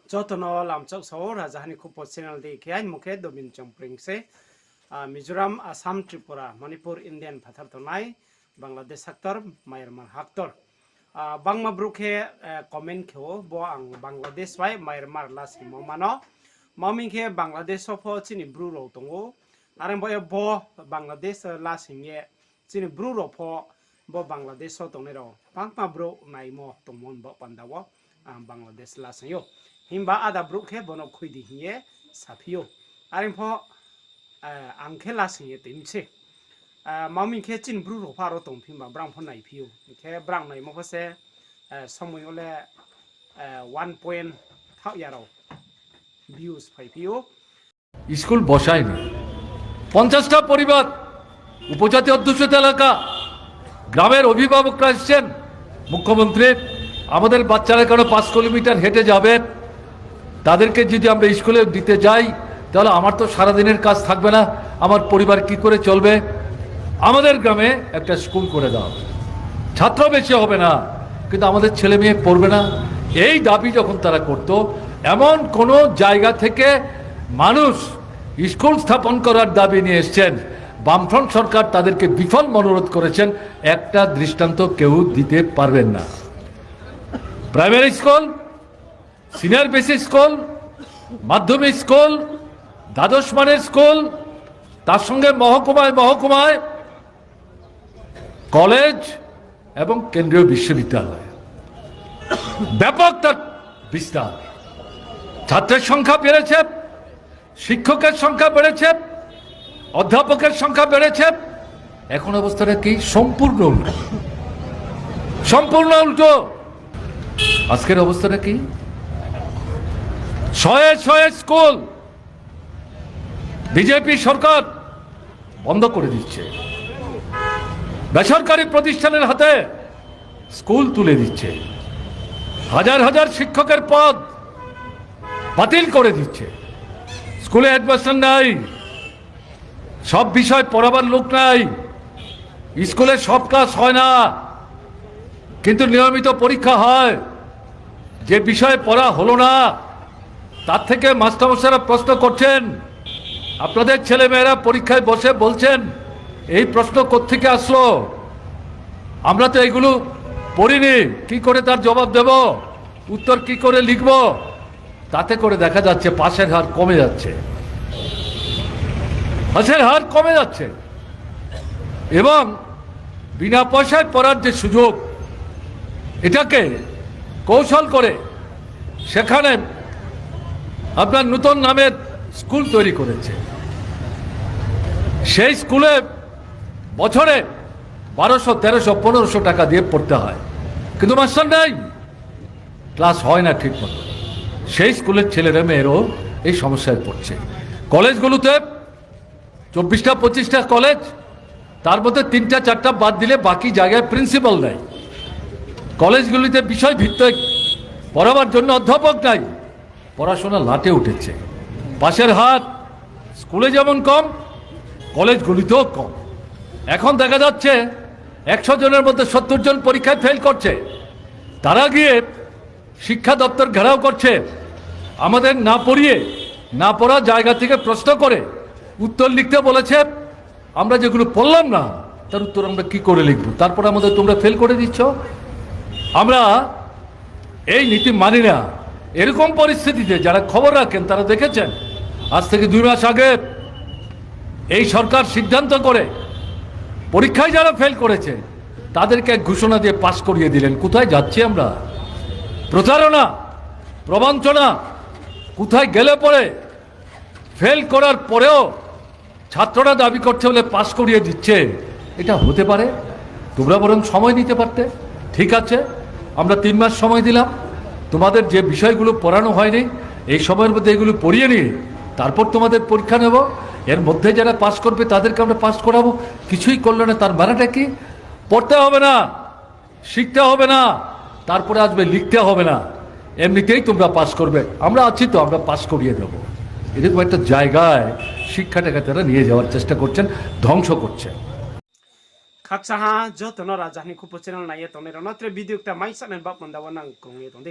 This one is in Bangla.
Jotono lamchok so rajahani kupo channel de kian mukhe dobin chompring se Mizoram Assam Tripura Manipur Indian phathar tonai Bangladesh sector Myanmar haktor bangma brukhe comment kho bo ang Bangladesh wai Myanmar las momano mami khe Bangladesh sopho chini bru ro tongo areng bo Bangladesh las hingye chini bru ro pho bo Bangladesh so tongne ro pangma bro naimo tongmon bo pandawo Bangladesh las yo himba ada brukhe bono khuidi hiye saphiyo areng pho angkhe las hiye timche mami khe chin bru ro pharo tong phimba brang pho nai phiyo khe brang nai mo se সময় হলে 1 ইয়ারও ভিউজ পাইপিও স্কুল বসায়নি 50টা পরিবার উপজাতি অধ্যুষিত এলাকা গ্রামের অভিভাবকরা এসেছেন মুখ্যমন্ত্রী আমাদের বাচ্চারা কেন 5 কিলোমিটার হেঁটে যাবে তাদেরকে যদি আমরা স্কুলে দিতে যাই তাহলে আমার তো সারা দিনের কাজ থাকবে না আমার পরিবার কি করে চলবে আমাদের গ্রামে একটা স্কুল করে দাও ছাত্র বেশি হবে না কিন্তু আমাদের ছেলে মেয়ে পড়বে না এই দাবি যখন তারা করত এমন কোন জায়গা থেকে মানুষ স্কুল স্থাপন করার দাবি নিয়ে এসেছেন বামফ্রন্ট সরকার তাদেরকে বিফল মনোরোধ করেছেন একটা দৃষ্টান্ত কেউ দিতে পারবেন না primary school senior basic school মাধ্যমিক স্কুল দ্বাদশ মানের স্কুল তার সঙ্গে মহকুমায় কলেজ এবং কেন্দ্রীয় বিশ্ববিদ্যালয় ব্যাপক তার বিস্তার ছাত্রের সংখ্যা বেড়েছে শিক্ষকের সংখ্যা বেড়েছে অধ্যাপকের সংখ্যা বেড়েছে এখন অবস্থাটা কি সম্পূর্ণ উল্টো আজকের অবস্থাটা কি শয়ে স্কুল বিজেপি সরকার বন্ধ করে দিচ্ছে বেসরকারি প্রতিষ্ঠানের হাতে স্কুল তুলে দিচ্ছে হাজার হাজার শিক্ষকের পদ বাতিল করে দিচ্ছে স্কুলে অ্যাডমিশন নাই সব বিষয় পড়াবার লোক নাই স্কুলে সব কাজ হয় না কিন্তু নিয়মিত পরীক্ষা হয় যে বিষয়ে পড়া হলো না তার থেকে মাস্টারমশাইরা প্রশ্ন করছেন আপনাদের ছেলেমেয়েরা পরীক্ষায় বসে বলছেন এই প্রশ্ন কোত্থেকে আসলো আমরা তো এগুলো পড়িনি কি করে তার জবাব দেব উত্তর কি করে লিখব তাতে করে দেখা যাচ্ছে পাশের হার কমে যাচ্ছে এবং বিনা পয়সায় পড়ার যে সুযোগ এটাকে কৌশল করে সেখানে আপনার নতুন নামের স্কুল তৈরি করেছে সেই স্কুলে বছরে 1200, 1300, 1500 টাকা দিয়ে পড়তে হয় কিন্তু মাস্টার নাই ক্লাস হয় না ঠিক মতো সেই স্কুলের ছেলেরা মেয়েরও এই সমস্যায় পড়ছে কলেজগুলোতে 24টা 25টা কলেজ তার মধ্যে 3টা 4টা বাদ দিলে বাকি জায়গায় প্রিন্সিপাল নাই কলেজগুলিতে বিষয় ভিত্তিক পড়াবার জন্য অধ্যাপক নাই পড়াশোনা লাটে উঠেছে পাশের হাত স্কুলে যেমন কম কলেজগুলিতেও কম এখন দেখা যাচ্ছে 100 জনের মধ্যে 70 জন পরীক্ষায় ফেল করছে তারা গিয়ে শিক্ষা দপ্তর ঘেরাও করছে আমাদের না পড়া জায়গা থেকে প্রশ্ন করে উত্তর লিখতে বলেছে আমরা যেগুলো পড়লাম না তার উত্তর আমরা কি করে লিখব তারপর আমাদের তোমরা ফেল করে দিচ্ছ আমরা এই নীতি মানি না এরকম পরিস্থিতিতে যারা খবর রাখেন তারা দেখেছেন আজ থেকে 2 মাস আগে এই সরকার সিদ্ধান্ত করে পরীক্ষায় যারা ফেল করেছে তাদেরকে ঘোষণা দিয়ে পাস করিয়ে দিলেন কোথায় যাচ্ছি আমরা প্রতারণা প্রবঞ্চনা কোথায় গেলে পরে ফেল করার পরেও ছাত্ররা দাবি করছে বলে পাস করিয়ে দিচ্ছে এটা হতে পারে তোমরা বরং সময় নিতে পারতে ঠিক আছে আমরা 3 মাস সময় দিলাম তোমাদের যে বিষয়গুলো পড়ানো হয়নি এই সময়ের মধ্যে এগুলো পড়িয়ে নিয়ে তারপর তোমাদের পরীক্ষা নেব এর মধ্যে যারা পাস করবে তাদেরকে আমরা পাস করাবো কিছুই করলো না তার মানেটা কি পড়তে হবে না শিখতে হবে না তারপরে আসবে লিখতে হবে না এমনিতেই তোমরা পাস করবে আমরা আছি তো আমরা পাস করিয়ে দেব এরকম একটা জায়গায় শিক্ষাটাকে তারা নিয়ে যাওয়ার চেষ্টা করছেন ধ্বংস করছেন খাকসাহা যতন রাজহানি কুপো চ্যানেল নাইয়ে তনে রনত্রে ভিডিওটা মাইসানেন বাপ মন্দাওয়া নাং কংয়ে তনে